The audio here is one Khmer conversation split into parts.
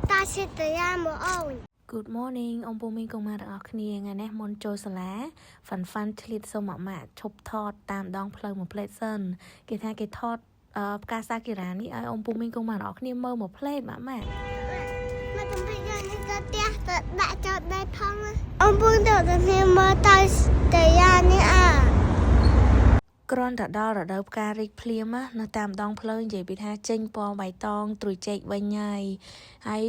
ta sẽ tới một ổn. Good morning ông bố mình cùng màទាំងអស់គ្នាថ្ងៃនេះមុនចូលសាលា Fan ឆ្លៀតសូមម៉ាក់ឈប់ថតតាមដងផ្លូវមួយផ្លេតសិនគេថាគេថតផ្កាសាគីរ៉ានេះឲ្យông bố mình cùng màទាំងអស់គ្នាមើលមួយផ្លេតម៉ាក់ Mà tụi bây giờ như cái tiếc đã cho đây thông á. Ông buông đầu tụi mình mơ tay tới nè à. គ្រាន់តែដល់រដូវផ្ការីកភ្លៀមនៅតាមដងផ្លូវនិយាយពីថាចេញពណ៌បៃតងត្រួយចេកវិញហើយ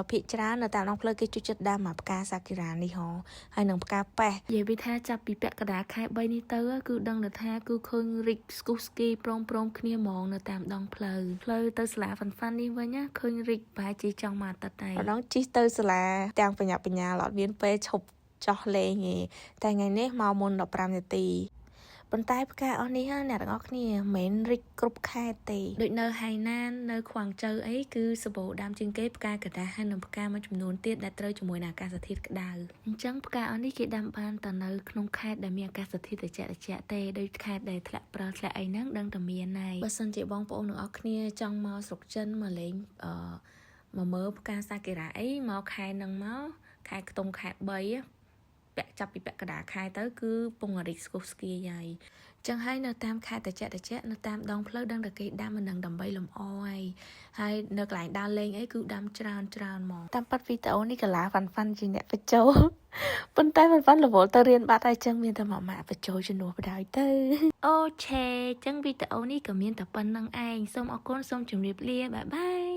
ភាគច្រើននៅតាមដងផ្លូវគេជួយចិត្តដាំផ្កាសាគីរ៉ានេះហើយនឹងផ្កាប៉េះនិយាយពីថាចាប់ពីពាក់កណ្ដាលខែ3នេះទៅគឺដឹងថាគឺឃើញរីកស្គុះស្គីព្រមគ្នាហ្មងនៅតាមដងផ្លូវទៅសាលាហ្វាន់នេះវិញឃើញរីកប្រហែលជាចង់មកអាទិត្យដែរម្ដងជិះទៅសាលាទាំងបញ្ញាអត់មានពេលឈប់ចោះលេងទេតែថ្ងៃនេះមកមុន15នាទីប៉ុន្តែផ្កាអស់នេះអ្នកទាំងអស់គ្នាមិនរិចគ្រប់ខែទេដូចនៅហៃណាននៅខ្វាំងជូវអីគឺសម្បូរដើមជាងគេផ្កាកដាហើយនិងផ្កាមួយចំនួនទៀតដែលត្រូវជាមួយនឹងអាកាសធាតុក្តៅអញ្ចឹងផ្កាអស់នេះគេដាំបានតែនៅក្នុងខេត្តដែលមានអាកាសធាតុត្រជាក់ទេដូចខេត្តដែលធ្លាក់ព្រិលធ្លាក់អីហ្នឹងដឹងតែមានហើយបើសិនជាបងប្អូនទាំងអស់គ្នាចង់មកស្រុកចិនមកលេងមកមើលផ្កាសាគីរ៉ាអីមកខែហ្នឹងមកខែខ្ទង់ខែ3ចាប់ពីពាក់កណ្ដាលខែទៅគឺពងរីកស្គុះស្គីហើយចឹងហើយនៅតាមខេត្តត្រជាក់នៅតាមដងផ្លូវដឹងតែគេដាំមិននឹងដើម្បីលម្អហើយនៅកន្លែងដើរលេងអីគឺដាំច្រើនហ្មងតាមប៉ាត់វីដេអូនេះកាឡាហ្វាន់ជាអ្នកបញ្ចូលប៉ុន្តែហ្វាន់រវល់ទៅរៀនបាត់ហើយចឹងមានតែម៉ាក់បញ្ចូលជំនួសបដ ாய் ទៅអូឆេចឹងវីដេអូនេះក៏មានតែប៉ុណ្្នឹងឯងសូមអរគុណសូមជម្រាបលាបាយបាយ